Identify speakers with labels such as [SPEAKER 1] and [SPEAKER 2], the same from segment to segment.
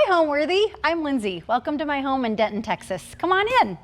[SPEAKER 1] Hi, Homeworthy. I'm Lindsay. Welcome to my home in Denton, Texas. Come on in.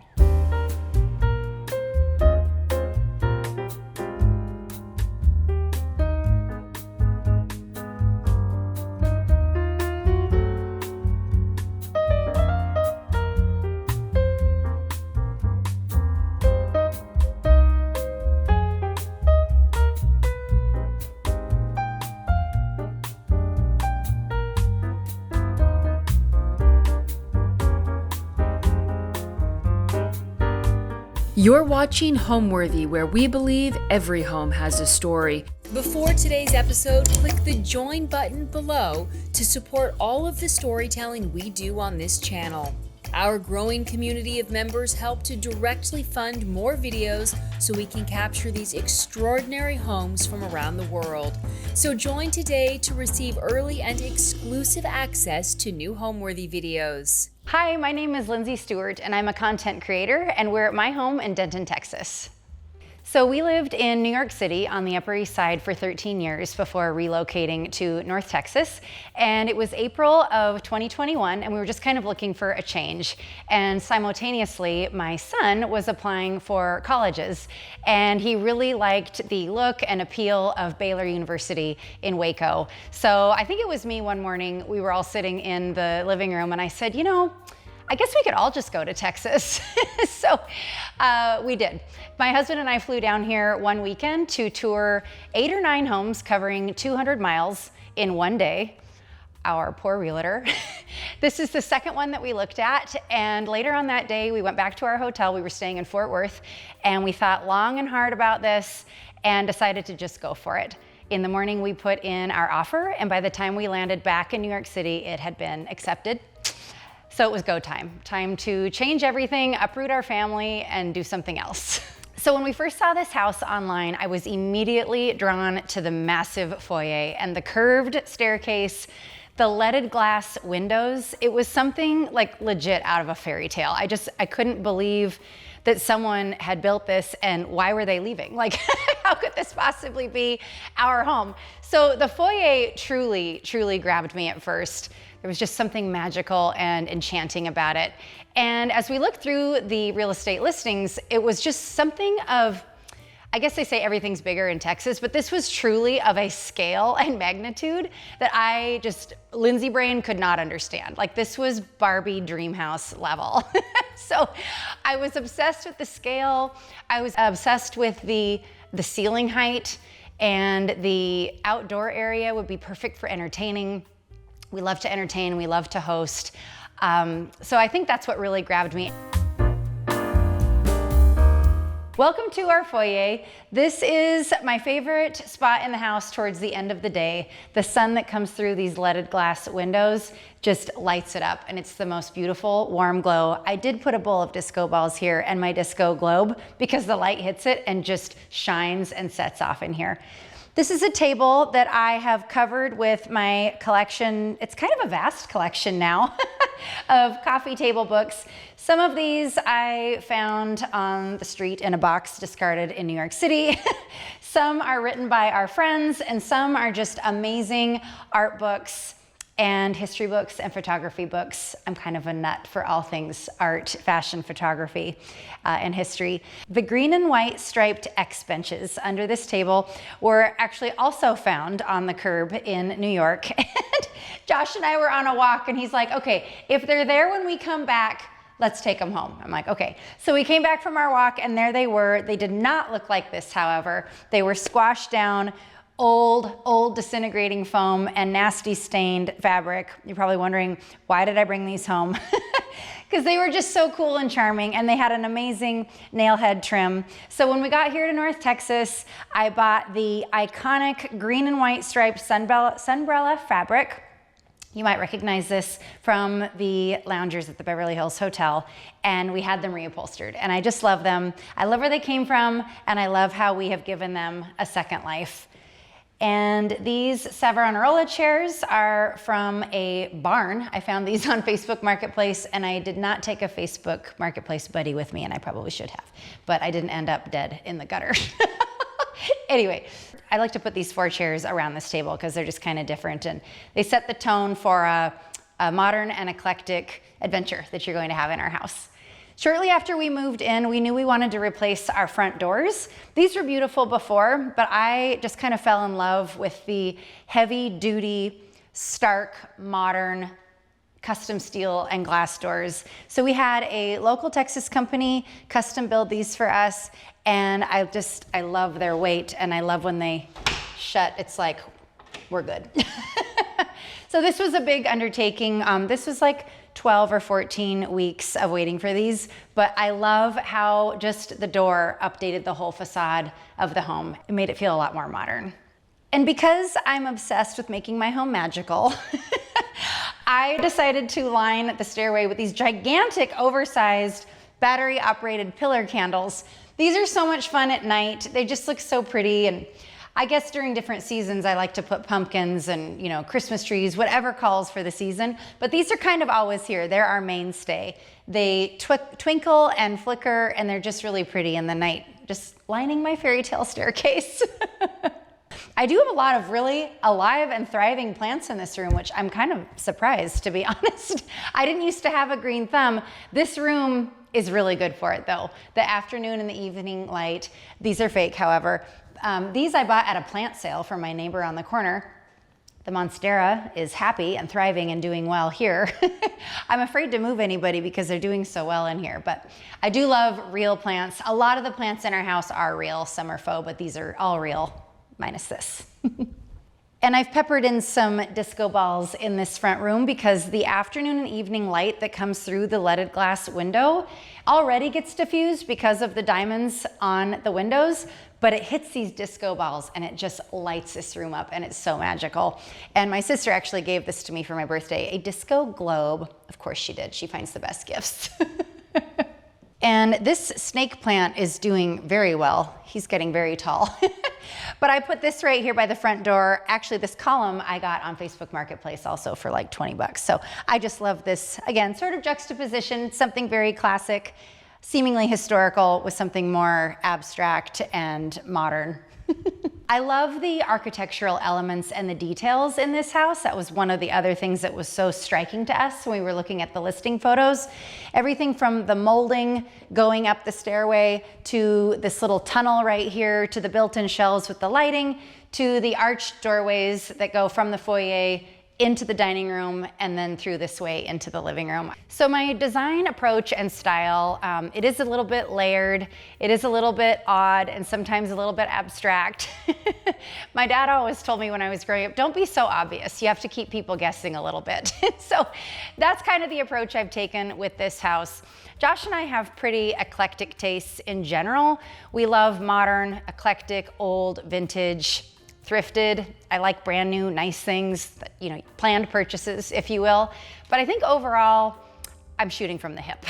[SPEAKER 2] You're watching Homeworthy, where we believe every home has a story. Before today's episode, click the join button below to support all of the storytelling we do on this channel. Our growing community of members help to directly fund more videos so we can capture these extraordinary homes from around the world. So join today to receive early and exclusive access to new Homeworthy videos.
[SPEAKER 1] Hi, my name is Lindsay Stewart, and I'm a content creator, and we're at my home in Denton, Texas. So we lived in New York City on the Upper East Side for 13 years before relocating to North Texas. And it was April of 2021, and we were just kind of looking for a change. And simultaneously, my son was applying for colleges, and he really liked the look and appeal of Baylor University in Waco. So I think it was me one morning, we were all sitting in the living room, and I said, you know, I guess we could all just go to Texas. So we did. My husband and I flew down here one weekend to tour 8 or 9 homes covering 200 miles in one day. Our poor realtor. This is the second one that we looked at, and later on that day we went back to our hotel. We were staying in Fort Worth, and we thought long and hard about this and decided to just go for it. In the morning we put in our offer, and by the time we landed back in New York City, it had been accepted. So it was go time. Time to change everything, uproot our family, and do something else. So when we first saw this house online, I was immediately drawn to the massive foyer and the curved staircase, the leaded glass windows. It was something like legit out of a fairy tale. I couldn't believe that someone had built this, and why were they leaving? Like, how could this possibly be our home? So the foyer truly, truly grabbed me at first. There was just something magical and enchanting about it. And as we looked through the real estate listings, it was just something of, I guess they say everything's bigger in Texas, but this was truly of a scale and magnitude that Lindsay brain could not understand. Like, this was Barbie dream house level. So I was obsessed with the scale. I was obsessed with the ceiling height, and the outdoor area would be perfect for entertaining. We love to entertain, we love to host. So I think that's what really grabbed me. Welcome to our foyer. This is my favorite spot in the house towards the end of the day. The sun that comes through these leaded glass windows just lights it up, and it's the most beautiful warm glow. I did put a bowl of disco balls here and my disco globe because the light hits it and just shines and sets off in here. This is a table that I have covered with my collection. It's kind of a vast collection now of coffee table books. Some of these I found on the street in a box discarded in New York City. Some are written by our friends, and some are just amazing art books and history books and photography books. I'm kind of a nut for all things art, fashion, photography, and history. The green and white striped X benches under this table were actually also found on the curb in New York. And Josh and I were on a walk, and he's like, okay, if they're there when we come back, let's take them home. I'm like, okay. So we came back from our walk, and there they were. They did not look like this, however. They were squashed down, old disintegrating foam and nasty stained fabric. You're probably wondering, why did I bring these home? Because they were just so cool and charming, and they had an amazing nail head trim. So when we got here to North Texas, I bought the iconic green and white striped sunbrella fabric. You might recognize this from the loungers at the Beverly Hills Hotel, and we had them reupholstered, and I just love them. I love where they came from, and I love how we have given them a second life. And these Savonarola chairs are from a barn. I found these on Facebook Marketplace, and I did not take a Facebook Marketplace buddy with me, and I probably should have, but I didn't end up dead in the gutter. Anyway, I like to put these 4 chairs around this table because they're just kind of different, and they set the tone for a a modern and eclectic adventure that you're going to have in our house. Shortly after we moved in, we knew we wanted to replace our front doors. These were beautiful before, but I just kind of fell in love with the heavy-duty, stark, modern, custom steel and glass doors. So we had a local Texas company custom build these for us, and I love their weight, and I love when they shut. It's like, we're good. So this was a big undertaking. This was like 12 or 14 weeks of waiting for these, but I love how just the door updated the whole facade of the home. It made it feel a lot more modern. And because I'm obsessed with making my home magical, I decided to line the stairway with these gigantic, oversized, battery-operated pillar candles. These are so much fun at night. They just look so pretty, and I guess during different seasons, I like to put pumpkins and, you know, Christmas trees, whatever calls for the season. But these are kind of always here. They're our mainstay. They twinkle and flicker, and they're just really pretty in the night, just lining my fairy tale staircase. I do have a lot of really alive and thriving plants in this room, which I'm kind of surprised, to be honest. I didn't used to have a green thumb. This room is really good for it, though. The afternoon and the evening light, these are fake, however. These I bought at a plant sale from my neighbor on the corner. The Monstera is happy and thriving and doing well here. I'm afraid to move anybody because they're doing so well in here, but I do love real plants. A lot of the plants in our house are real, some are faux, but these are all real, minus this. And I've peppered in some disco balls in this front room because the afternoon and evening light that comes through the leaded glass window already gets diffused because of the diamonds on the windows, but it hits these disco balls and it just lights this room up, and it's so magical. And my sister actually gave this to me for my birthday, a disco globe. Of course she did. She finds the best gifts. And this snake plant is doing very well. He's getting very tall. But I put this right here by the front door. Actually, this column I got on Facebook Marketplace also for like 20 bucks. So I just love this, again, sort of juxtaposition, something very classic, seemingly historical with something more abstract and modern. I love the architectural elements and the details in this house. That was one of the other things that was so striking to us when we were looking at the listing photos. Everything from the molding going up the stairway to this little tunnel right here to the built-in shelves with the lighting to the arched doorways that go from the foyer into the dining room and then through this way into the living room. So my design approach and style, it is a little bit layered, it is a little bit odd, and sometimes a little bit abstract. My dad always told me when I was growing up, don't be so obvious, you have to keep people guessing a little bit. So that's kind of the approach I've taken with this house. Josh and I have pretty eclectic tastes in general. We love modern, eclectic, old, vintage, thrifted. I like brand new, nice things, you know, planned purchases, if you will. But I think overall, I'm shooting from the hip.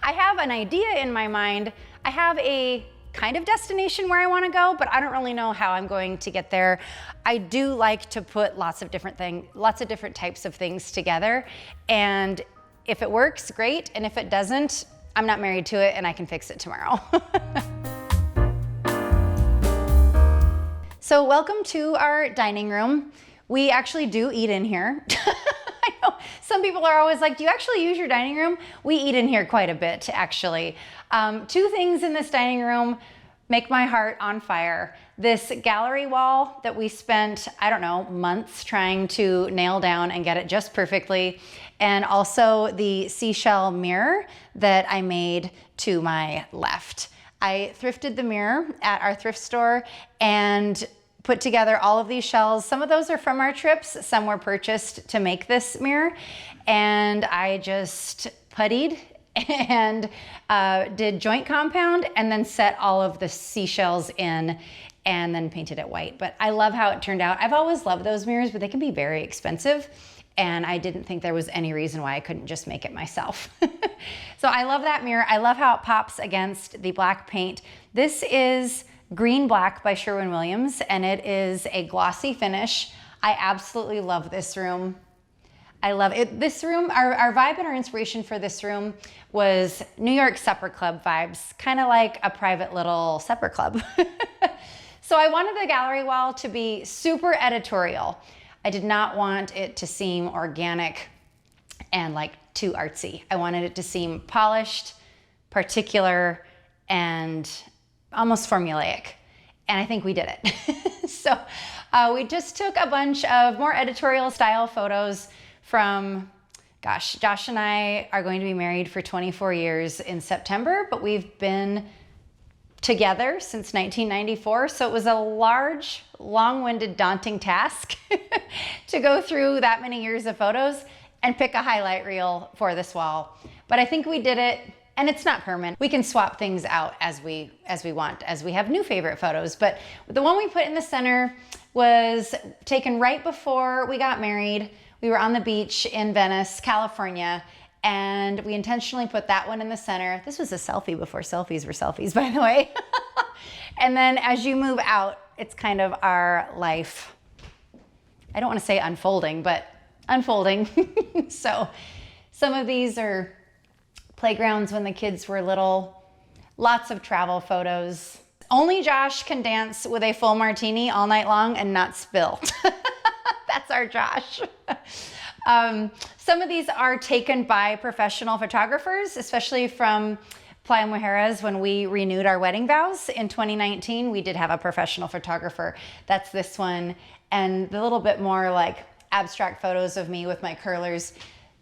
[SPEAKER 1] I have an idea in my mind. I have a kind of destination where I want to go, but I don't really know how I'm going to get there. I do like to put lots of different types of things together. And if it works, great. And if it doesn't, I'm not married to it and I can fix it tomorrow. So welcome to our dining room. We actually do eat in here. I know some people are always like, do you actually use your dining room? We eat in here quite a bit, actually. Two things in this dining room make my heart on fire. This gallery wall that we spent, I don't know, months trying to nail down and get it just perfectly. And also the seashell mirror that I made to my left. I thrifted the mirror at our thrift store and put together all of these shells. Some of those are from our trips, some were purchased to make this mirror. And I just puttied and did joint compound and then set all of the seashells in and then painted it white. But I love how it turned out. I've always loved those mirrors, but they can be very expensive. And I didn't think there was any reason why I couldn't just make it myself. So I love that mirror. I love how it pops against the black paint. This is Green Black by Sherwin-Williams, and it is a glossy finish. I absolutely love this room. I love it. This room, our vibe and our inspiration for this room was New York supper club vibes, kind of like a private little supper club. So I wanted the gallery wall to be super editorial. I did not want it to seem organic and like too artsy. I wanted it to seem polished, particular, and almost formulaic. And I think we did it. So we just took a bunch of more editorial style photos from, gosh, Josh and I are going to be married for 24 years in September, but we've been together since 1994. So it was a large, long-winded, daunting task to go through that many years of photos and pick a highlight reel for this wall. But I think we did it, and it's not permanent. We can swap things out as we want, as we have new favorite photos. But the one we put in the center was taken right before we got married. We were on the beach in Venice, California, and we intentionally put that one in the center. This was a selfie before selfies were selfies, by the way. And then as you move out, it's kind of our life. I don't want to say unfolding, but unfolding. So some of these are playgrounds when the kids were little, lots of travel photos. Only Josh can dance with a full martini all night long and not spill. That's our Josh. Some of these are taken by professional photographers, especially from Playa Mujeres. When we renewed our wedding vows in 2019, we did have a professional photographer. That's this one. And the little bit more like abstract photos of me with my curlers.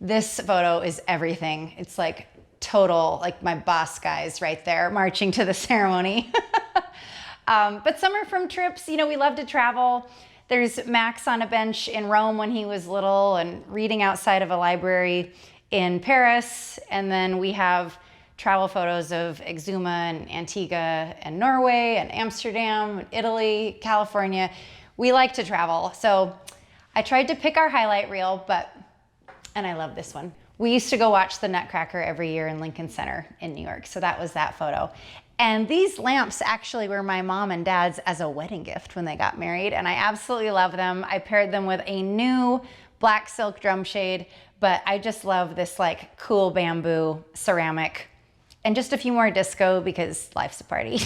[SPEAKER 1] This photo is everything. It's like total, like my boss guys right there marching to the ceremony. But some are from trips. You know, we love to travel. There's Max on a bench in Rome when he was little and reading outside of a library in Paris. And then we have travel photos of Exuma and Antigua and Norway and Amsterdam, Italy, California. We like to travel. So I tried to pick our highlight reel, and I love this one. We used to go watch the Nutcracker every year in Lincoln Center in New York. So that was that photo. And these lamps actually were my mom and dad's as a wedding gift when they got married, and I absolutely love them. I paired them with a new black silk drum shade, but I just love this like cool bamboo ceramic and just a few more disco because life's a party.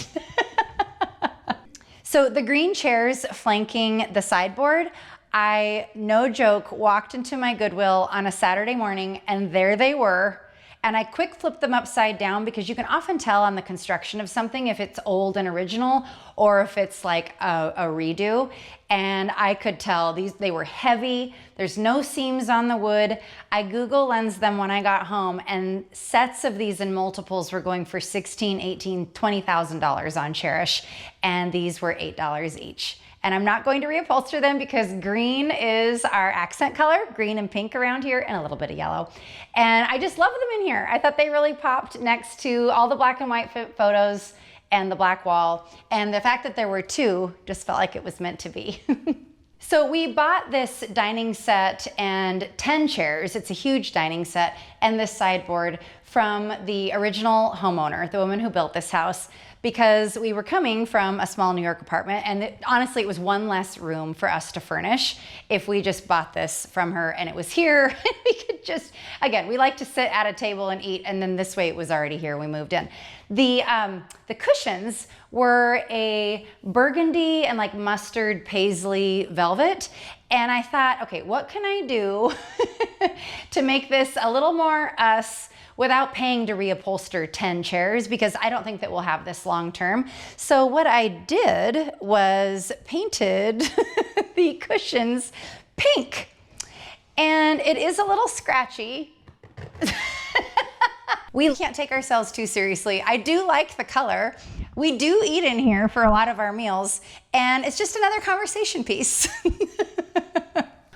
[SPEAKER 1] So the green chairs flanking the sideboard, I, no joke, walked into my Goodwill on a Saturday morning and there they were. And I quick flipped them upside down because you can often tell on the construction of something if it's old and original or if it's like a redo. And I could tell they were heavy. There's no seams on the wood. I Google lensed them when I got home, and sets of these in multiples were going for $16,000, $18,000, $20,000 on Cherish. And these were $8 each. And I'm not going to reupholster them because green is our accent color, green and pink around here, and a little bit of yellow. And I just love them in here. I thought they really popped next to all the black and white photos and the black wall. And the fact that there were two just felt like it was meant to be. So we bought this dining set and 10 chairs. It's a huge dining set, and this sideboard from the original homeowner, the woman who built this house, because we were coming from a small New York apartment, and honestly, it was one less room for us to furnish if we just bought this from her and it was here. We could just, again, we like to sit at a table and eat, and then this way it was already here when we moved in. The cushions were a burgundy and like mustard paisley velvet, and I thought, okay, what can I do to make this a little more us without paying to reupholster 10 chairs, because I don't think that we'll have this long term. So what I did was painted the cushions pink. And it is a little scratchy. We can't take ourselves too seriously. I do like the color. We do eat in here for a lot of our meals, and it's just another conversation piece.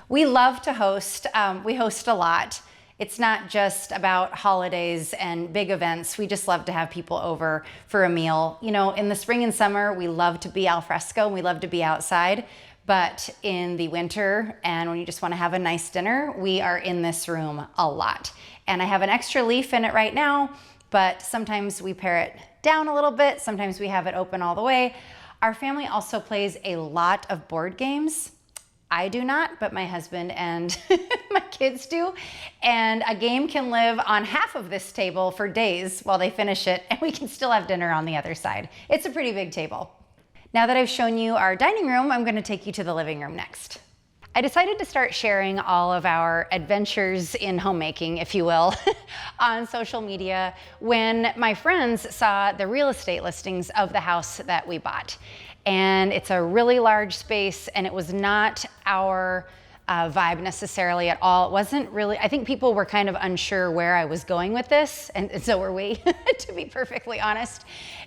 [SPEAKER 1] We love to host. We host a lot. It's not just about holidays and big events. We just love to have people over for a meal. You know, in the spring and summer, we love to be al fresco and we love to be outside. But in the winter and when you just want to have a nice dinner, we are in this room a lot. And I have an extra leaf in it right now, but sometimes we pare it down a little bit. Sometimes we have it open all the way. Our family also plays a lot of board games. I do not, but my husband and my kids do. And a game can live on half of this table for days while they finish it, and we can still have dinner on the other side. It's a pretty big table. Now that I've shown you our dining room, I'm going to take you to the living room next. I decided to start sharing all of our adventures in homemaking, if you will, on social media when my friends saw the real estate listings of the house that we bought. And it's a really large space, and it was not our vibe necessarily at all. It wasn't really, I think people were kind of unsure where I was going with this, and so were we, to be perfectly honest.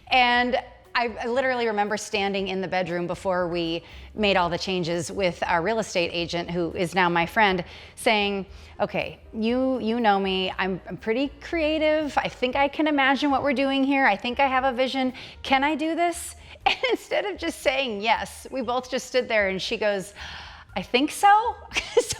[SPEAKER 1] And I literally remember standing in the bedroom before we made all the changes with our real estate agent, who is now my friend, saying, okay, you know me, I'm pretty creative. I think I can imagine what we're doing here. I think I have a vision. Can I do this? And instead of just saying yes, we both just stood there, and she goes, I think so. So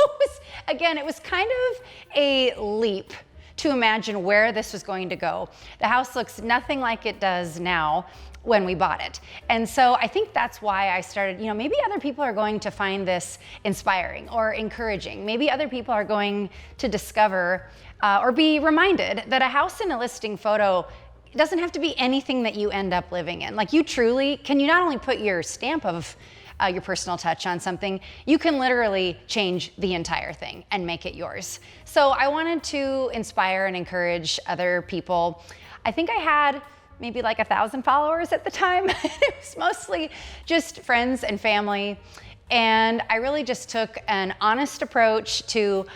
[SPEAKER 1] it was kind of a leap to imagine where this was going to go. The house looks nothing like it does now when we bought it. And so I think that's why I started, maybe other people are going to find this inspiring or encouraging. Maybe other people are going to discover or be reminded that a house in a listing photo doesn't have to be anything that you end up living in. Like, you not only put your stamp of your personal touch on something, you can literally change the entire thing and make it yours. So I wanted to inspire and encourage other people. I think I had maybe like 1,000 followers at the time. It was mostly just friends and family. And I really just took an honest approach to,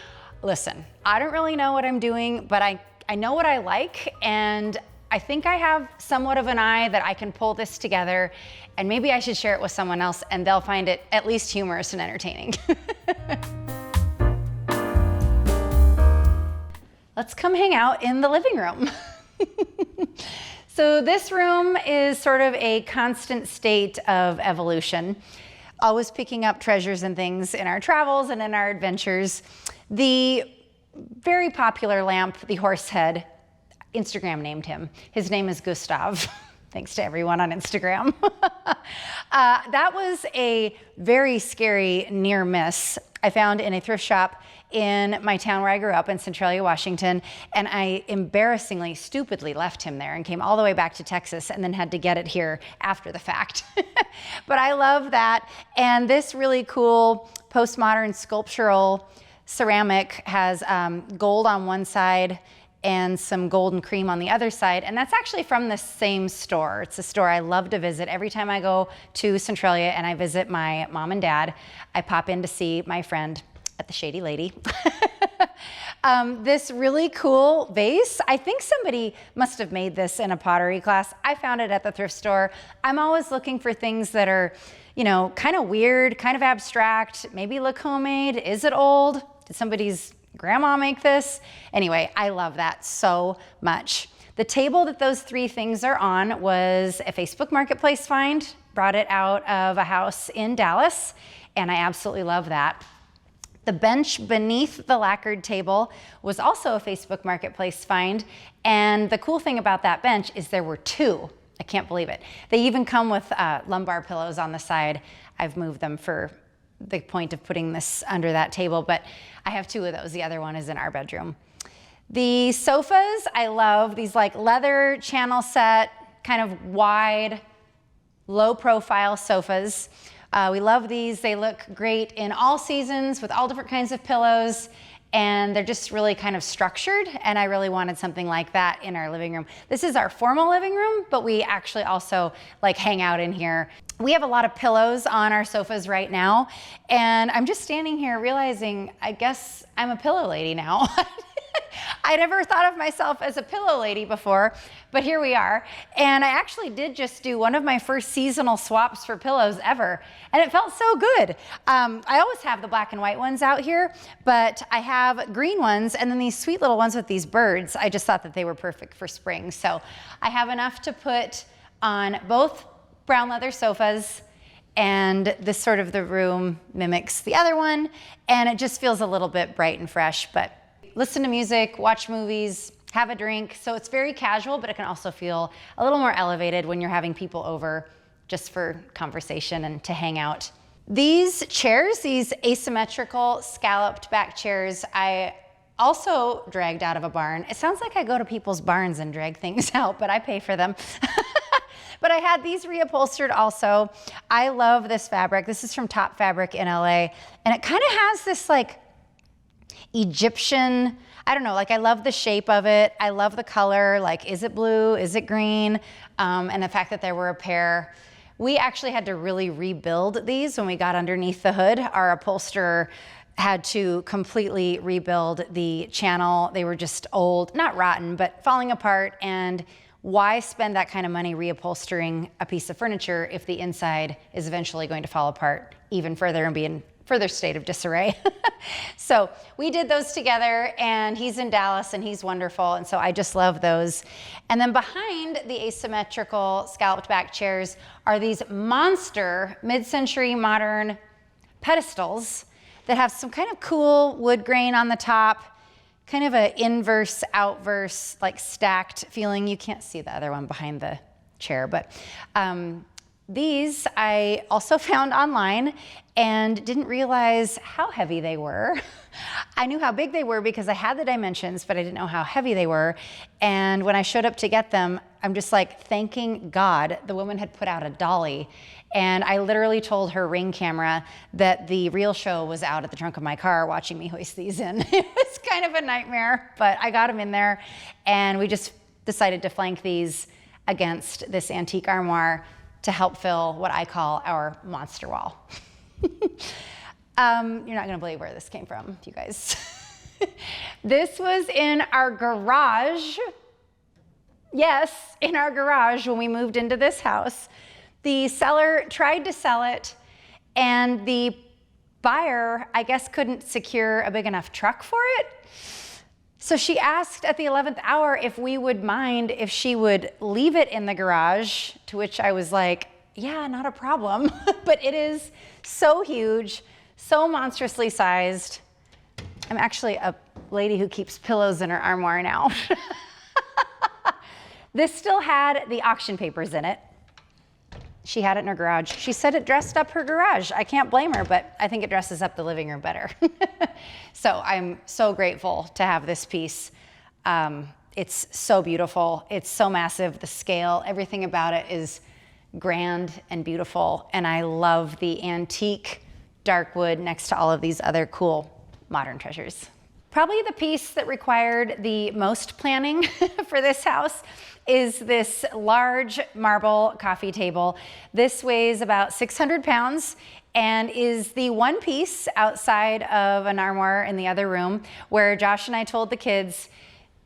[SPEAKER 1] listen, I don't really know what I'm doing, but I know what I like, and I think I have somewhat of an eye that I can pull this together, and maybe I should share it with someone else and they'll find it at least humorous and entertaining. Let's come hang out in the living room. So this room is sort of a constant state of evolution, always picking up treasures and things in our travels and in our adventures. The very popular lamp, the horse head, Instagram named him. His name is Gustav. Thanks to everyone on Instagram. That was a very scary near miss I found in a thrift shop in my town where I grew up in Centralia, Washington, and I embarrassingly, stupidly left him there and came all the way back to Texas and then had to get it here after the fact. But I love that. And this really cool postmodern sculptural ceramic has gold on one side and some gold and cream on the other side. And that's actually from the same store. It's a store I love to visit. Every time I go to Centralia and I visit my mom and dad, I pop in to see my friend at the Shady Lady. This really cool vase, I think somebody must have made this in a pottery class. I found it at the thrift store. I'm always looking for things that are, kind of weird, kind of abstract, maybe look homemade. Is it old? Did somebody's grandma make this? Anyway, I love that so much. The table that those three things are on was a Facebook Marketplace find, brought it out of a house in Dallas, and I absolutely love that. The bench beneath the lacquered table was also a Facebook Marketplace find, and the cool thing about that bench is there were two. I can't believe it. They even come with lumbar pillows on the side. I've moved them for the point of putting this under that table, but I have two of those. The other one is in our bedroom. The sofas, I love these like leather channel set, kind of wide, low profile sofas. We love these. They look great in all seasons with all different kinds of pillows, and they're just really kind of structured, and I really wanted something like that in our living room. This is our formal living room, but we actually also like hang out in here. We have a lot of pillows on our sofas right now, and I'm just standing here realizing I guess I'm a pillow lady now. I never thought of myself as a pillow lady before, but here we are. And I actually did just do one of my first seasonal swaps for pillows ever, and it felt so good. I always have the black and white ones out here, but I have green ones and then these sweet little ones with these birds. I just thought that they were perfect for spring. So I have enough to put on both brown leather sofas, and this sort of the room mimics the other one, and it just feels a little bit bright and fresh. But listen to music, watch movies, have a drink. So it's very casual, but it can also feel a little more elevated when you're having people over just for conversation and to hang out. These chairs, these asymmetrical scalloped back chairs, I also dragged out of a barn. It sounds like I go to people's barns and drag things out, but I pay for them. But I had these reupholstered also. I love this fabric. This is from Top Fabric in LA. And it kind of has this like Egyptian, I don't know, like I love the shape of it. I love the color, like is it blue, is it green? And the fact that there were a pair. We actually had to really rebuild these when we got underneath the hood. Our upholsterer had to completely rebuild the channel. They were just old, not rotten, but falling apart. And why spend that kind of money reupholstering a piece of furniture if the inside is eventually going to fall apart even further and be in further state of disarray? So we did those together, and he's in Dallas and he's wonderful. And so I just love those. And then behind the asymmetrical scalloped back chairs are these monster mid-century modern pedestals that have some kind of cool wood grain on the top, kind of an inverse, outverse, like stacked feeling. You can't see the other one behind the chair, but these I also found online and didn't realize how heavy they were. I knew how big they were because I had the dimensions, but I didn't know how heavy they were. And when I showed up to get them, I'm just like thanking God the woman had put out a dolly. And I literally told her Ring camera that the real show was out at the trunk of my car watching me hoist these in. It was kind of a nightmare, but I got them in there, and we just decided to flank these against this antique armoire to help fill what I call our monster wall. You're not gonna believe where this came from, you guys. This was in our garage. Yes, in our garage when we moved into this house. The seller tried to sell it, and the buyer, I guess, couldn't secure a big enough truck for it. So she asked at the 11th hour if we would mind if she would leave it in the garage, to which I was like, yeah, not a problem. But it is so huge, so monstrously sized. I'm actually a lady who keeps pillows in her armoire now. This still had the auction papers in it. She had it in her garage. She said it dressed up her garage. I can't blame her, but I think it dresses up the living room better. So I'm so grateful to have this piece. It's so beautiful. It's so massive. The scale, everything about it is grand and beautiful. And I love the antique dark wood next to all of these other cool modern treasures. Probably the piece that required the most planning for this house is this large marble coffee table. This weighs about 600 pounds and is the one piece outside of an armoire in the other room where Josh and I told the kids,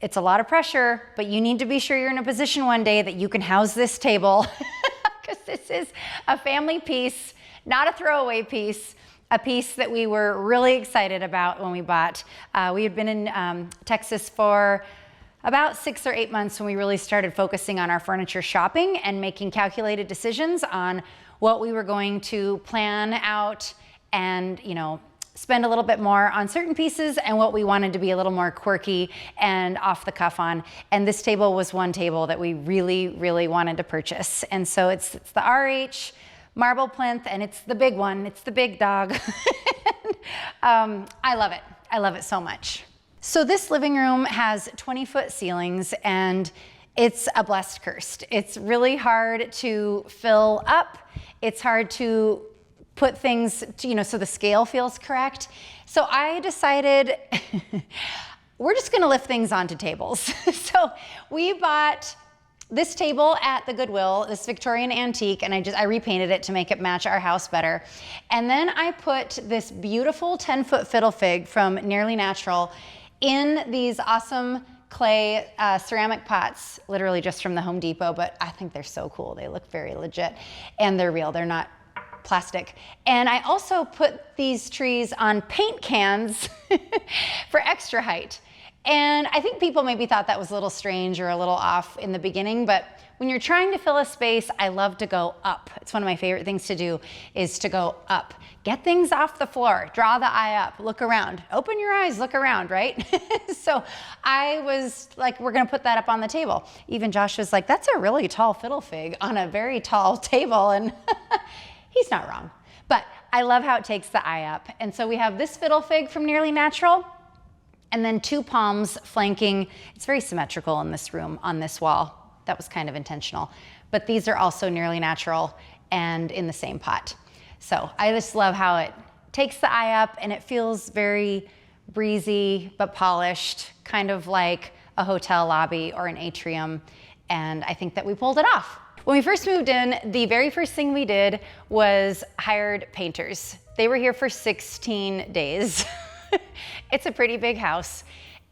[SPEAKER 1] it's a lot of pressure, but you need to be sure you're in a position one day that you can house this table, because this is a family piece, not a throwaway piece. A piece that we were really excited about when we bought. We had been in Texas for about 6 or 8 months when we really started focusing on our furniture shopping and making calculated decisions on what we were going to plan out and, you know, spend a little bit more on certain pieces and what we wanted to be a little more quirky and off the cuff on. And this table was one table that we really, really wanted to purchase. And so it's the RH marble plinth, and it's the big one. It's the big dog. I love it. I love it so much. So this living room has 20-foot ceilings, and it's a blessed cursed. It's really hard to fill up. It's hard to put things, to, you know, so the scale feels correct. So I decided we're just gonna lift things onto tables. So we bought this table at the Goodwill, this Victorian antique, and I repainted it to make it match our house better. And then I put this beautiful 10-foot fiddle fig from Nearly Natural in these awesome clay ceramic pots, literally just from the Home Depot, but I think they're so cool. They look very legit, and they're real. They're not plastic. And I also put these trees on paint cans for extra height. And I think people maybe thought that was a little strange or a little off in the beginning, but when you're trying to fill a space, I love to go up. It's one of my favorite things to do, is to go up. Get things off the floor, draw the eye up, look around, open your eyes, look around, right? So I was like, we're gonna put that up on the table. Even Josh was like, that's a really tall fiddle fig on a very tall table, and he's not wrong. But I love how it takes the eye up. And so we have this fiddle fig from Nearly Natural, and then 2 palms flanking. It's very symmetrical in this room on this wall. That was kind of intentional. But these are also nearly natural and in the same pot. So I just love how it takes the eye up and it feels very breezy but polished, kind of like a hotel lobby or an atrium. And I think that we pulled it off. When we first moved in, the very first thing we did was hired painters. They were here for 16 days. It's a pretty big house.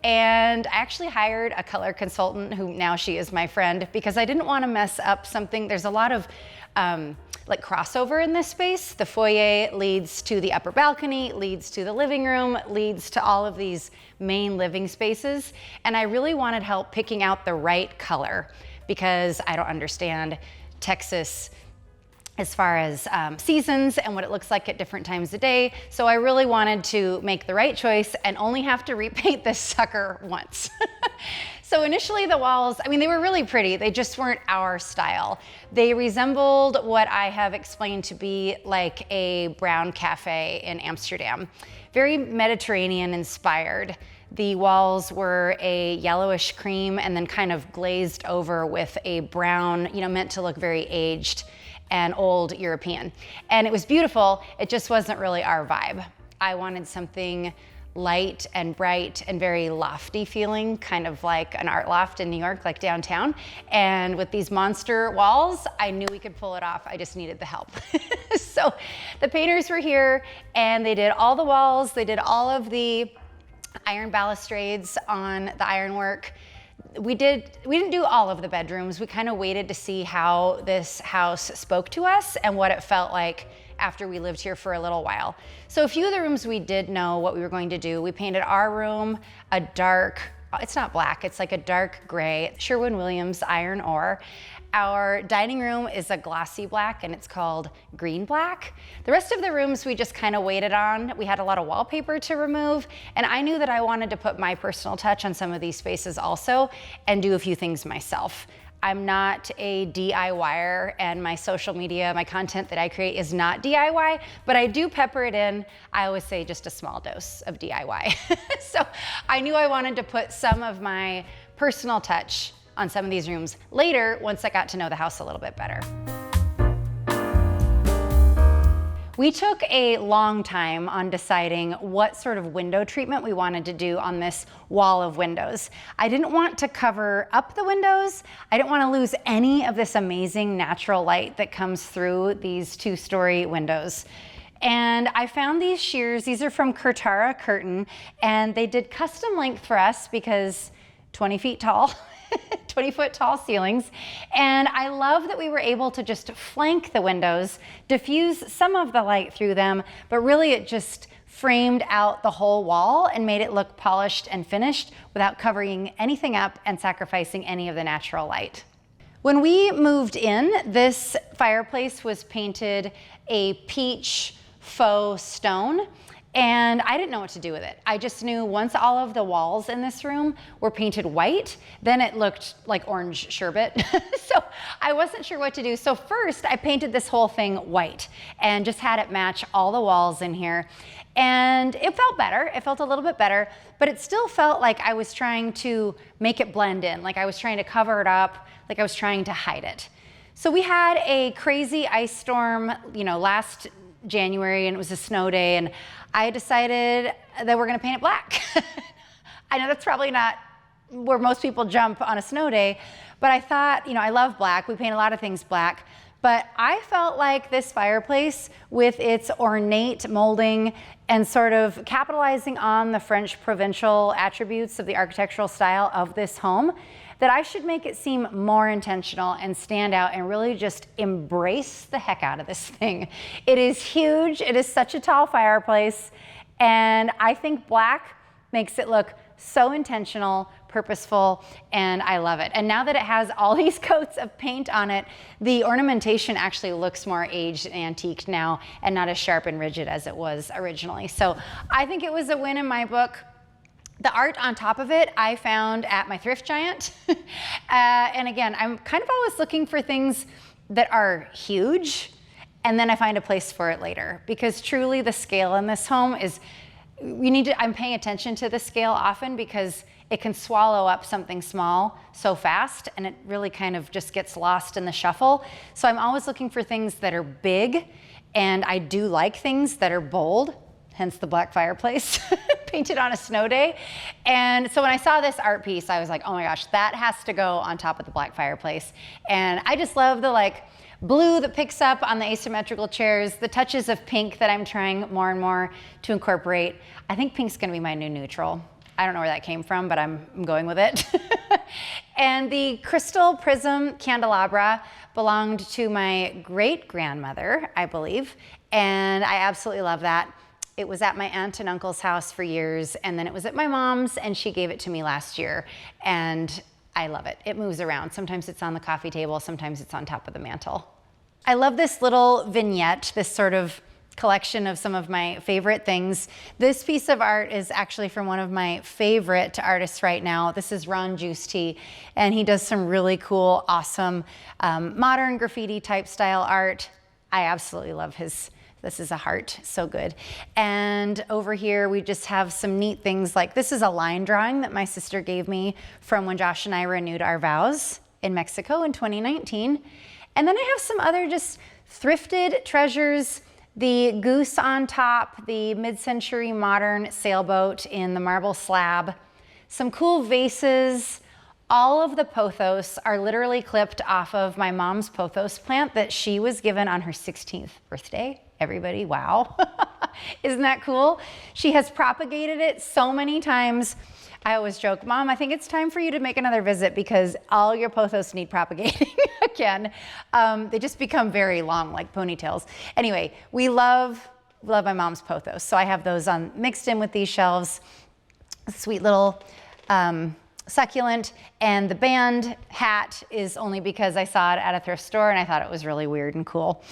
[SPEAKER 1] And I actually hired a color consultant who now she is my friend because I didn't want to mess up something. There's a lot of like crossover in this space. The foyer leads to the upper balcony, leads to the living room, leads to all of these main living spaces. And I really wanted help picking out the right color because I don't understand Texas as far as seasons and what it looks like at different times of day. So I really wanted to make the right choice and only have to repaint this sucker once. So initially the walls, I mean, they were really pretty. They just weren't our style. They resembled what I have explained to be like a brown cafe in Amsterdam. Very Mediterranean inspired. The walls were a yellowish cream and then kind of glazed over with a brown, meant to look very aged and old European. And it was beautiful, it just wasn't really our vibe. I wanted something light and bright and very lofty feeling, kind of like an art loft in New York, like downtown. And with these monster walls, I knew we could pull it off. I just needed the help. So the painters were here and they did all the walls. They did all of the iron balustrades on the ironwork. We didn't do all of the bedrooms. We kind of waited to see how this house spoke to us and what it felt like after we lived here for a little while. So a few of the rooms we did know what we were going to do. We painted our room a dark, it's not black, it's like a dark gray, Sherwin-Williams iron ore. Our dining room is a glossy black and it's called green black. The rest of the rooms we just kind of waited on. We had a lot of wallpaper to remove and I knew that I wanted to put my personal touch on some of these spaces also and do a few things myself. I'm not a DIYer and my social media, my content that I create is not DIY, but I do pepper it in. I always say just a small dose of DIY. So I knew I wanted to put some of my personal touch on some of these rooms later once I got to know the house a little bit better. We took a long time on deciding what sort of window treatment we wanted to do on this wall of windows. I didn't want to cover up the windows. I didn't want to lose any of this amazing natural light that comes through these two-story windows. And I found these shears. These are from Kurtara Curtain, and they did custom length for us because 20 feet tall. 20-foot tall ceilings. And I love that we were able to just flank the windows, diffuse some of the light through them, but really it just framed out the whole wall and made it look polished and finished without covering anything up and sacrificing any of the natural light. When we moved in, this fireplace was painted a peach faux stone. And I didn't know what to do with it. I just knew once all of the walls in this room were painted white, then it looked like orange sherbet. So I wasn't sure what to do. So first I painted this whole thing white and just had it match all the walls in here. And it felt better. It felt a little bit better, but it still felt like I was trying to make it blend in, like I was trying to cover it up, like I was trying to hide it. So we had a crazy ice storm, last January, and it was a snow day, and I decided that we're gonna paint it black. I know that's probably not where most people jump on a snow day, but I thought, I love black. We paint a lot of things black, but I felt like this fireplace with its ornate molding and sort of capitalizing on the French provincial attributes of the architectural style of this home, that I should make it seem more intentional and stand out and really just embrace the heck out of this thing. It is huge. It is such a tall fireplace. And I think black makes it look so intentional, purposeful, and I love it. And now that it has all these coats of paint on it, the ornamentation actually looks more aged and antiqued now and not as sharp and rigid as it was originally. So I think it was a win in my book. The art on top of it, I found at my thrift giant. And again, I'm kind of always looking for things that are huge, and then I find a place for it later. Because truly the scale in this home is, I'm paying attention to the scale often because it can swallow up something small so fast, and it really kind of just gets lost in the shuffle. So I'm always looking for things that are big, and I do like things that are bold, hence the black fireplace painted on a snow day. And so when I saw this art piece, I was like, oh my gosh, that has to go on top of the black fireplace. And I just love the like blue that picks up on the asymmetrical chairs, the touches of pink that I'm trying more and more to incorporate. I think pink's gonna be my new neutral. I don't know where that came from, but I'm going with it. And the crystal prism candelabra belonged to my great-grandmother, I believe, and I absolutely love that. It was at my aunt and uncle's house for years, and then it was at my mom's, and she gave it to me last year, and I love it. It moves around. Sometimes it's on the coffee table, sometimes it's on top of the mantle. I love this little vignette, this sort of collection of some of my favorite things. This piece of art is actually from one of my favorite artists right now. This is Ron Giusti, and he does some really cool, awesome, modern graffiti type style art. I absolutely love his. This is a heart, so good. And over here, we just have some neat things like this is a line drawing that my sister gave me from when Josh and I renewed our vows in Mexico in 2019. And then I have some other just thrifted treasures. The goose on top, the mid-century modern sailboat in the marble slab, some cool vases. All of the pothos are literally clipped off of my mom's pothos plant that she was given on her 16th birthday. Everybody, wow. Isn't that cool? She has propagated it so many times. I always joke, Mom, I think it's time for you to make another visit because all your pothos need propagating again. They just become very long, like ponytails. Anyway, we love my mom's pothos. So I have those on mixed in with these shelves. Sweet little succulent, and the band hat is only because I saw it at a thrift store and I thought it was really weird and cool.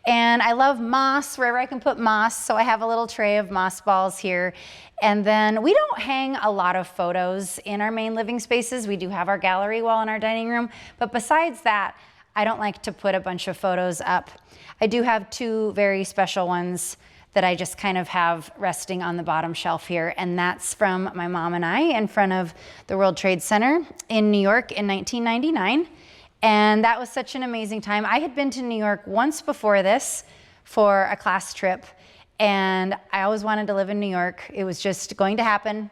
[SPEAKER 1] And I love moss, wherever I can put moss, so I have a little tray of moss balls here. And then we don't hang a lot of photos in our main living spaces. We do have our gallery wall in our dining room, but besides that, I don't like to put a bunch of photos up. I do have two very special ones that I just kind of have resting on the bottom shelf here. And that's from my mom and I in front of the World Trade Center in New York in 1999. And that was such an amazing time. I had been to New York once before this for a class trip, and I always wanted to live in New York. It was just going to happen.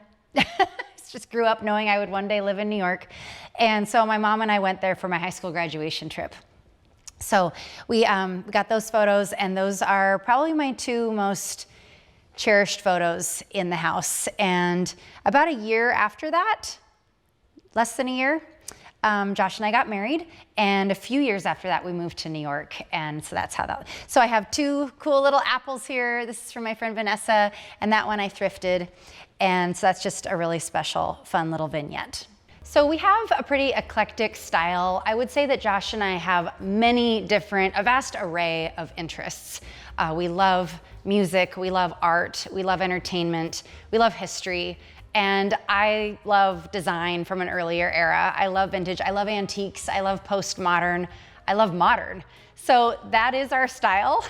[SPEAKER 1] Just grew up knowing I would one day live in New York. And so my mom and I went there for my high school graduation trip. So we got those photos, and those are probably my two most cherished photos in the house. And about a year after that, less than a year, Josh and I got married, and a few years after that, we moved to New York, and so that's how that. So I have two cool little apples here. This is from my friend Vanessa, and that one I thrifted, and so that's just a really special, fun little vignette. So we have a pretty eclectic style. I would say that Josh and I have a vast array of interests. We love music, we love art, we love entertainment, we love history, and I love design from an earlier era. I love vintage, I love antiques, I love postmodern, I love modern. So that is our style.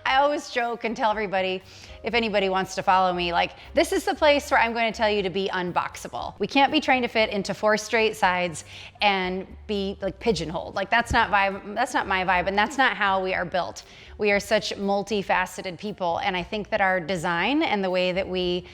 [SPEAKER 1] I always joke and tell everybody, if anybody wants to follow me, like, this is the place where I'm going to tell you to be unboxable. We can't be trying to fit into 4 straight sides and be like pigeonholed. Like, that's not my vibe, and that's not how we are built. We are such multifaceted people, and I think that our design and the way that we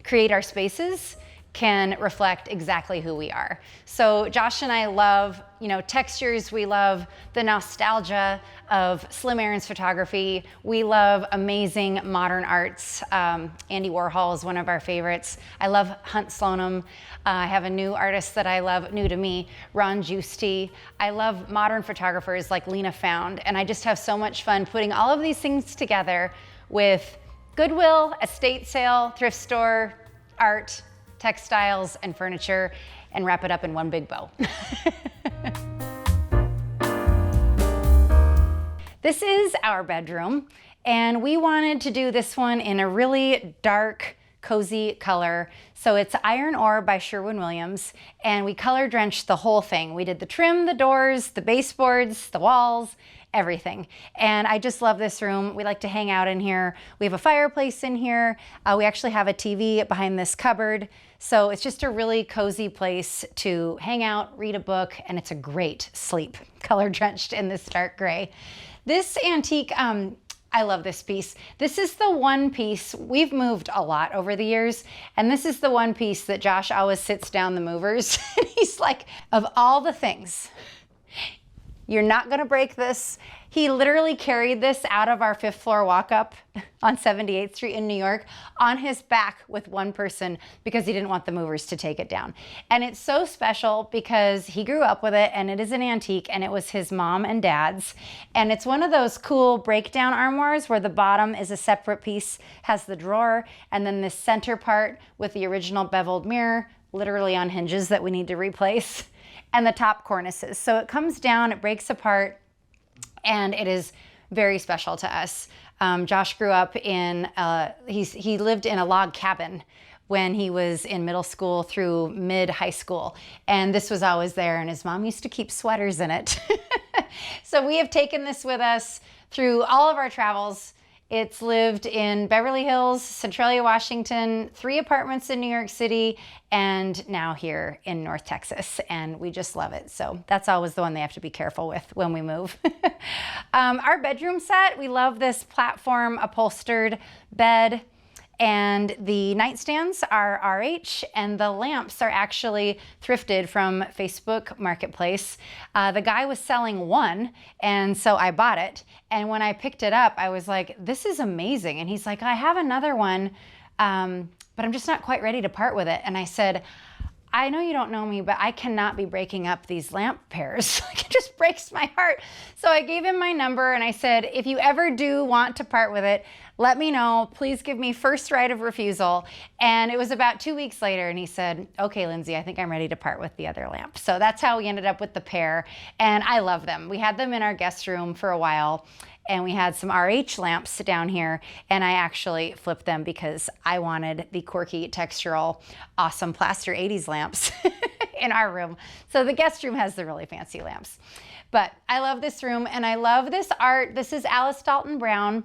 [SPEAKER 1] create our spaces can reflect exactly who we are. So Josh and I love, textures. We love the nostalgia of Slim Aaron's photography. We love amazing modern arts. Andy Warhol is one of our favorites. I love Hunt Slonim. I have a new artist that I love, new to me, Ron Giusti. I love modern photographers like Lena Found, and I just have so much fun putting all of these things together with Goodwill, estate sale, thrift store, art, textiles, and furniture, and wrap it up in one big bow. This is our bedroom, and we wanted to do this one in a really dark, cozy color. So it's Iron Ore by Sherwin-Williams, and we color drenched the whole thing. We did the trim, the doors, the baseboards, the walls, everything. And I just love this room. We like to hang out in here. We have a fireplace in here. We actually have a TV behind this cupboard. So it's just a really cozy place to hang out, read a book, and it's a great sleep, color drenched in this dark gray. This antique, I love this piece. This is the one piece, we've moved a lot over the years, and this is the one piece that Josh always sits down the movers. And he's like, of all the things, you're not gonna break this. He literally carried this out of our 5th floor walk-up on 78th Street in New York on his back with one person because he didn't want the movers to take it down. And it's so special because he grew up with it, and it is an antique, and it was his mom and dad's. And it's one of those cool breakdown armoires where the bottom is a separate piece, has the drawer, and then this center part with the original beveled mirror, literally on hinges that we need to replace, and the top cornices. So it comes down, it breaks apart, and it is very special to us. Josh grew up in, he lived in a log cabin when he was in middle school through mid-high school. And this was always there, and his mom used to keep sweaters in it. So we have taken this with us through all of our travels. It's lived in Beverly Hills, Centralia, Washington, 3 apartments in New York City, and now here in North Texas, and we just love it. So that's always the one they have to be careful with when we move. Our bedroom set, we love this platform upholstered bed, and the nightstands are RH, and the lamps are actually thrifted from Facebook Marketplace. The guy was selling one, and so I bought it. And when I picked it up, I was like, this is amazing. And he's like, I have another one, but I'm just not quite ready to part with it. And I said, I know you don't know me, but I cannot be breaking up these lamp pairs. It just breaks my heart. So I gave him my number, and I said, if you ever do want to part with it, let me know. Please give me first right of refusal. And it was about 2 weeks later, and he said, okay, Lindsay, I think I'm ready to part with the other lamp. So that's how we ended up with the pair, and I love them. We had them in our guest room for a while, and we had some RH lamps down here, and I actually flipped them because I wanted the quirky, textural, awesome plaster 80s lamps in our room. So the guest room has the really fancy lamps. But I love this room, and I love this art. This is Alice Dalton Brown.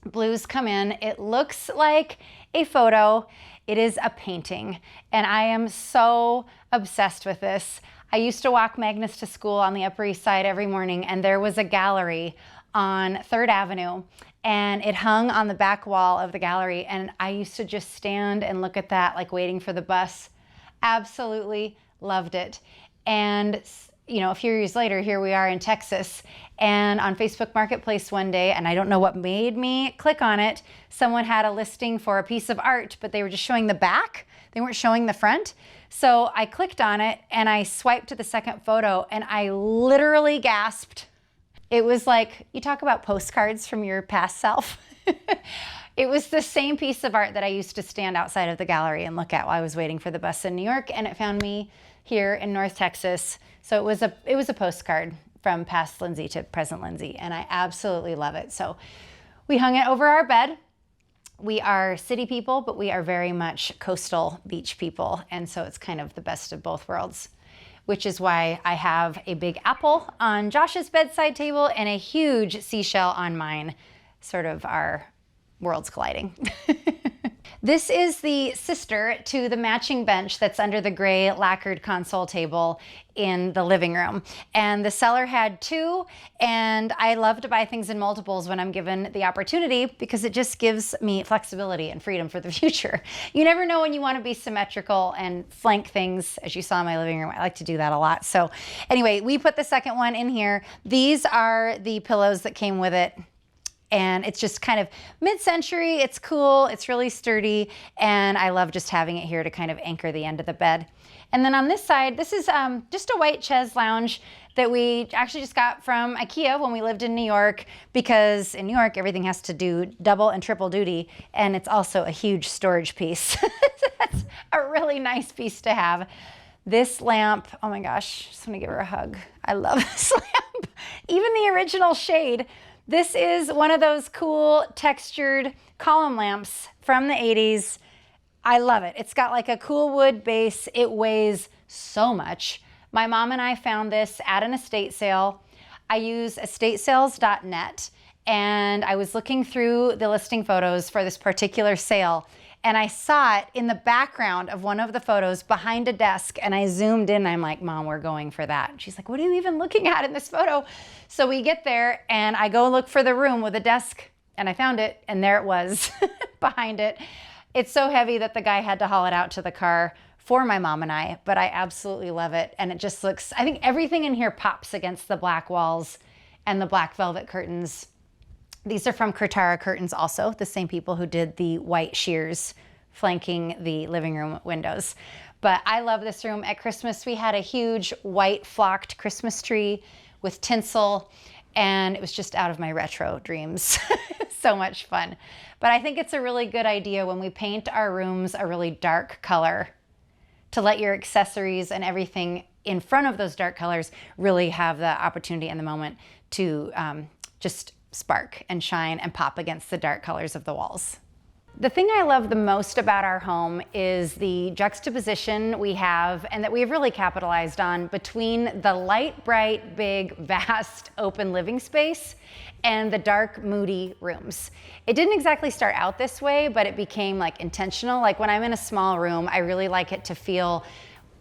[SPEAKER 1] Blues come in. It looks like a photo. It is a painting, and I am so obsessed with this. I used to walk Magnus to school on the Upper East Side every morning, and there was a gallery on 3rd Avenue, and it hung on the back wall of the gallery, and I used to just stand and look at that like waiting for the bus. Absolutely loved it. And you know, a few years later, here we are in Texas, and on Facebook Marketplace one day, and I don't know what made me click on it, someone had a listing for a piece of art, but they were just showing the back. They weren't showing the front. So I clicked on it, and I swiped to the second photo, and I literally gasped. It was like, you talk about postcards from your past self. It was the same piece of art that I used to stand outside of the gallery and look at while I was waiting for the bus in New York, and it found me here in North Texas. So it was a postcard from past Lindsay to present Lindsay, and I absolutely love it. So we hung it over our bed. We are city people, but we are very much coastal beach people, and so it's kind of the best of both worlds, which is why I have a big apple on Josh's bedside table and a huge seashell on mine, sort of our worlds colliding. This is the sister to the matching bench that's under the gray lacquered console table in the living room. And the seller had 2, and I love to buy things in multiples when I'm given the opportunity because it just gives me flexibility and freedom for the future. You never know when you want to be symmetrical and flank things, as you saw in my living room. I like to do that a lot. So anyway, we put the second one in here. These are the pillows that came with it. And it's just kind of mid-century, it's cool, it's really sturdy, and I love just having it here to kind of anchor the end of the bed. And then on this side, this is just a white chaise lounge that we actually just got from IKEA when we lived in New York, because in New York, everything has to do double and triple duty, and it's also a huge storage piece. That's a really nice piece to have. This lamp, oh my gosh, I just want to give her a hug. I love this lamp. Even the original shade. This is one of those cool textured column lamps from the 80s. I love it. It's got like a cool wood base. It weighs so much. My mom and I found this at an estate sale. I use estatesales.net, and I was looking through the listing photos for this particular sale, And I saw it in the background of one of the photos behind a desk, and I zoomed in and I'm like, Mom, we're going for that. And she's like, what are you even looking at in this photo? So we get there and I go look for the room with a desk, and I found it, and there it was behind it. It's so heavy that the guy had to haul it out to the car for my mom and I, but I absolutely love it. And it just looks, I think everything in here pops against the black walls and the black velvet curtains. These are from Kurtara Curtains also, the same people who did the white sheers flanking the living room windows. But I love this room. At Christmas, we had a huge white flocked Christmas tree with tinsel, and it was just out of my retro dreams. So much fun. But I think it's a really good idea when we paint our rooms a really dark color to let your accessories and everything in front of those dark colors really have the opportunity and the moment to just spark and shine and pop against the dark colors of the walls. The thing I love the most about our home is the juxtaposition we have, and that we've really capitalized on, between the light, bright, big, vast, open living space and the dark, moody rooms. It didn't exactly start out this way, but it became like intentional. Like when I'm in a small room, I really like it to feel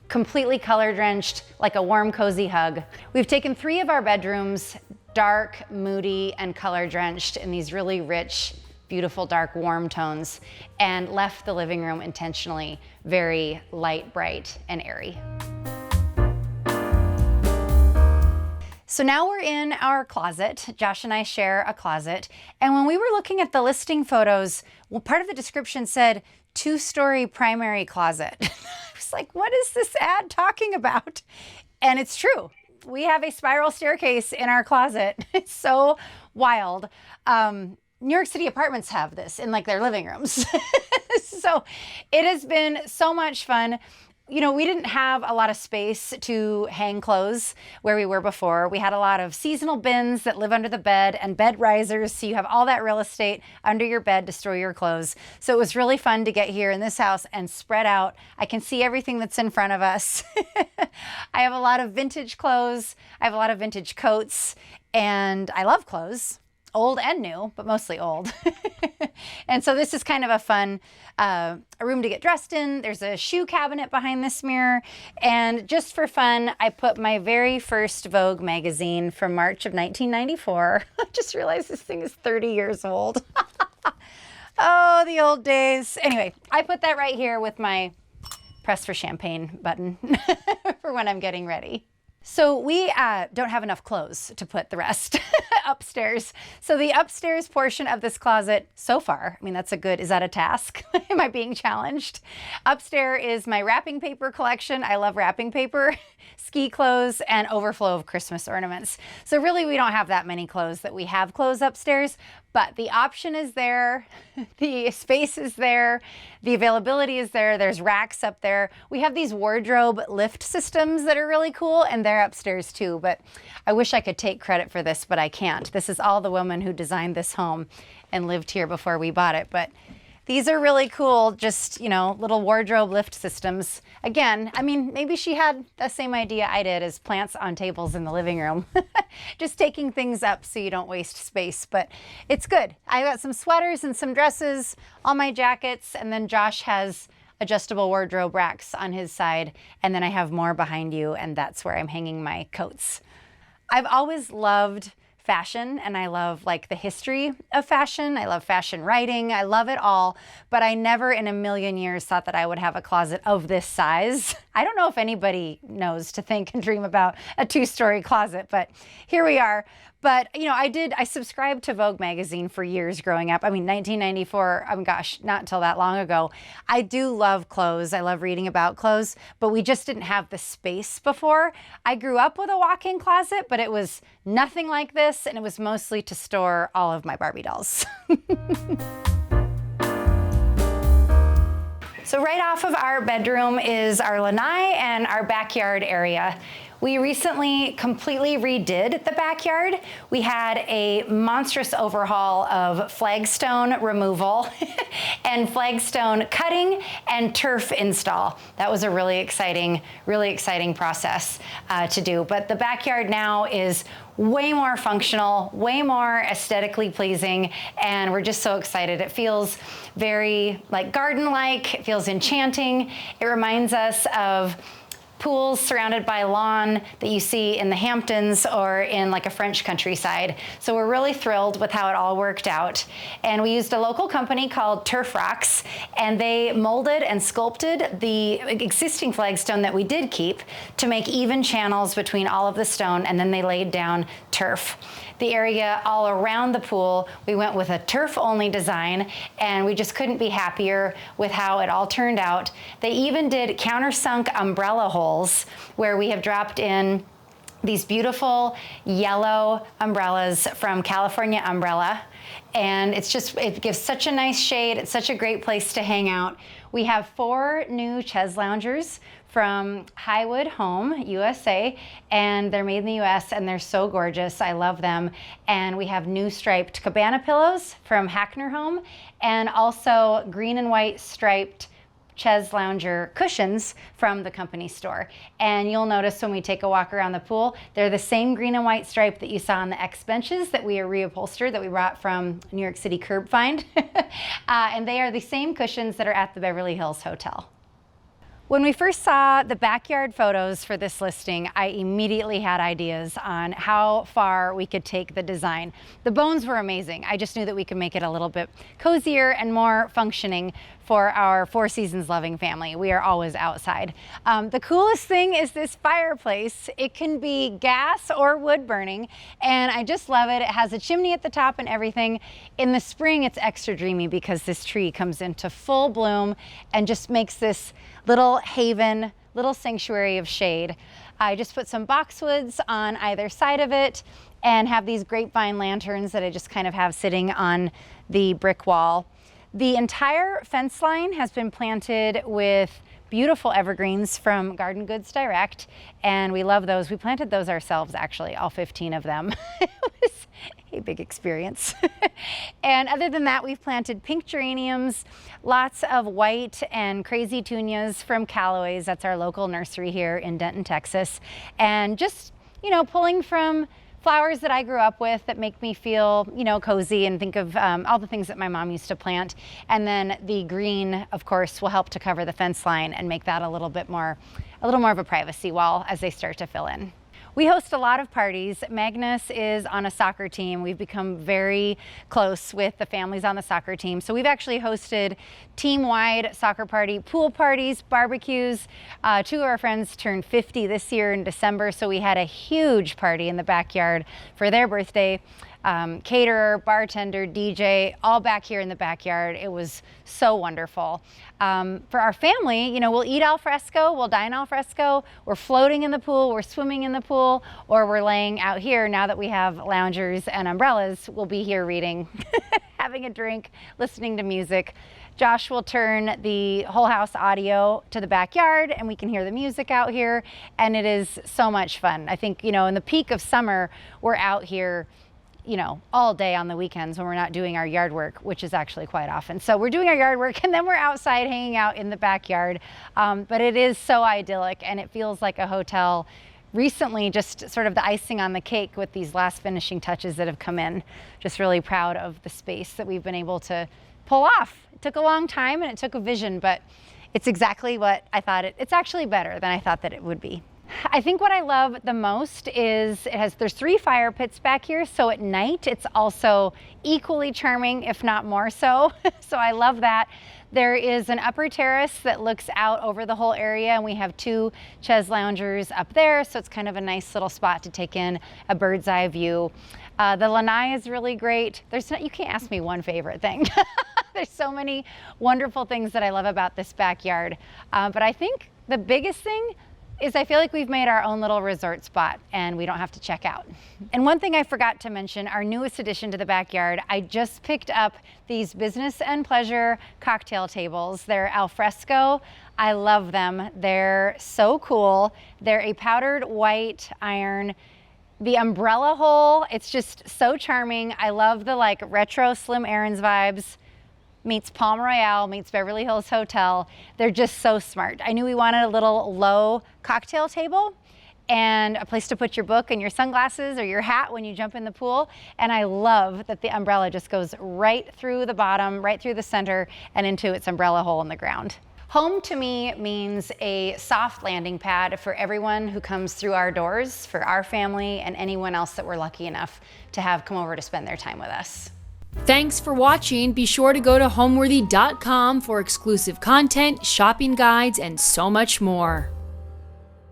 [SPEAKER 1] completely color drenched, like a warm, cozy hug. We've taken 3 of our bedrooms, dark, moody, and color drenched in these really rich, beautiful, dark, warm tones, and left the living room intentionally very light, bright, and airy. So now we're in our closet. Josh and I share a closet. And when we were looking at the listing photos, well, part of the description said 2-story primary closet. I was like, what is this ad talking about? And it's true. We have a spiral staircase in our closet. It's so wild. New York City apartments have this in like their living rooms. So it has been so much fun. You know, we didn't have a lot of space to hang clothes where we were before. We had a lot of seasonal bins that live under the bed and bed risers, so you have all that real estate under your bed to store your clothes. So it was really fun to get here in this house and spread out. I can see everything that's in front of us. I have a lot of vintage clothes. I have a lot of vintage coats, and I love clothes. Old and new, but mostly old. And so this is kind of a fun a room to get dressed in. There's a shoe cabinet behind this mirror. And just for fun, I put my very first Vogue magazine from March of 1994. I just realized this thing is 30 years old. Oh, the old days. Anyway, I put that right here with my press for champagne button for when I'm getting ready. So we don't have enough clothes to put the rest upstairs. So the upstairs portion of this closet so far, I mean, that's a good, is that a task? Am I being challenged? Upstairs is my wrapping paper collection. I love wrapping paper, ski clothes, and overflow of Christmas ornaments. So really we don't have that many clothes that we have clothes upstairs, but the option is there, the space is there, the availability is there, there's racks up there. We have these wardrobe lift systems that are really cool, and they're upstairs too, but I wish I could take credit for this, but I can't. This is all the woman who designed this home and lived here before we bought it, but these are really cool, just, you know, little wardrobe lift systems. Again, I mean, maybe she had the same idea I did as plants on tables in the living room. Just taking things up so you don't waste space, but it's good. I got some sweaters and some dresses, all my jackets, and then Josh has adjustable wardrobe racks on his side, and then I have more behind you, and that's where I'm hanging my coats. I've always loved fashion, and I love like the history of fashion. I love fashion writing. I love it all, but I never in a million years thought that I would have a closet of this size. I don't know if anybody knows to think and dream about a 2-story closet, but here we are. But, you know, I subscribed to Vogue magazine for years growing up. I mean, 1994, oh my gosh, not until that long ago. I do love clothes. I love reading about clothes, but we just didn't have the space before. I grew up with a walk-in closet, but it was nothing like this, and it was mostly to store all of my Barbie dolls. So right off of our bedroom is our lanai and our backyard area. We recently completely redid the backyard. We had a monstrous overhaul of flagstone removal and flagstone cutting and turf install. That was a really exciting process to do. But the backyard now is way more functional, way more aesthetically pleasing, and we're just so excited. It feels very like garden-like, it feels enchanting. It reminds us of pools surrounded by lawn that you see in the Hamptons or in like a French countryside. So we're really thrilled with how it all worked out. And we used a local company called Turf Rocks, and they molded and sculpted the existing flagstone that we did keep to make even channels between all of the stone, and then they laid down turf. The area all around the pool, we went with a turf-only design, and we just couldn't be happier with how it all turned out. They even did countersunk umbrella holes where we have dropped in these beautiful yellow umbrellas from California Umbrella. And it gives such a nice shade. It's such a great place to hang out. We have 4 new chaise loungers from Highwood Home, USA, and they're made in the US, and they're so gorgeous. I love them. And we have new striped cabana pillows from Hackner Home, and also green and white striped chaise lounger cushions from the company store. And you'll notice when we take a walk around the pool, they're the same green and white stripe that you saw on the X benches that we reupholstered, that we brought from New York City Curb Find. And they are the same cushions that are at the Beverly Hills Hotel. When we first saw the backyard photos for this listing, I immediately had ideas on how far we could take the design. The bones were amazing. I just knew that we could make it a little bit cozier and more functioning for our 4 seasons loving family. We are always outside. The coolest thing is this fireplace. It can be gas or wood burning, and I just love it. It has a chimney at the top and everything. In the spring, it's extra dreamy because this tree comes into full bloom and just makes this little haven, little sanctuary of shade. I just put some boxwoods on either side of it and have these grapevine lanterns that I just kind of have sitting on the brick wall. The entire fence line has been planted with beautiful evergreens from Garden Goods Direct, and we love those. We planted those ourselves, actually, all 15 of them. It was a big experience. And other than that, we've planted pink geraniums, lots of white and crazy tunias from Callaway's. That's our local nursery here in Denton, Texas. And just, you know, pulling from flowers that I grew up with that make me feel, you know, cozy, and think of all the things that my mom used to plant. And then the green, of course, will help to cover the fence line and make that a little more of a privacy wall as they start to fill in. We host a lot of parties. Magnus is on a soccer team. We've become very close with the families on the soccer team. So we've actually hosted team-wide soccer party, pool parties, barbecues. 2 of our friends turned 50 this year in December, so we had a huge party in the backyard for their birthday. Caterer, bartender, DJ, all back here in the backyard. It was so wonderful. For our family, you know, we'll eat al fresco, we'll dine al fresco, we're floating in the pool, we're swimming in the pool, or we're laying out here now that we have loungers and umbrellas. We'll be here reading, having a drink, listening to music. Josh will turn the whole house audio to the backyard, and we can hear the music out here, and it is so much fun. I think, you know, in the peak of summer, we're out here, you know, all day on the weekends when we're not doing our yard work, which is actually quite often. So we're doing our yard work, and then we're outside hanging out in the backyard. But it is so idyllic, and it feels like a hotel. Recently, just sort of the icing on the cake with these last finishing touches that have come in. Just really proud of the space that we've been able to pull off. It took a long time and it took a vision, but it's exactly what I thought it's actually better than I thought that it would be. I think what I love the most is there's 3 fire pits back here, so at night it's also equally charming, if not more so. So I love that. There is an upper terrace that looks out over the whole area, and we have 2 chaise loungers up there, so it's kind of a nice little spot to take in a bird's eye view. The lanai is really great. You can't ask me one favorite thing. There's so many wonderful things that I love about this backyard. But I think the biggest thing is I feel like we've made our own little resort spot and we don't have to check out. And one thing I forgot to mention, our newest addition to the backyard, I just picked up these business and pleasure cocktail tables. They're al fresco. I love them. They're so cool. They're a powdered white iron. The umbrella hole, it's just so charming. I love the like retro Slim Aarons vibes. Meets Palm Royale, meets Beverly Hills Hotel. They're just so smart. I knew we wanted a little low cocktail table and a place to put your book and your sunglasses or your hat when you jump in the pool. And I love that the umbrella just goes right through the bottom, right through the center and into its umbrella hole in the ground. Home to me means a soft landing pad for everyone who comes through our doors, for our family and anyone else that we're lucky enough to have come over to spend their time with us.
[SPEAKER 2] Thanks for watching. Be sure to go to homeworthy.com for exclusive content, shopping guides, and so much more.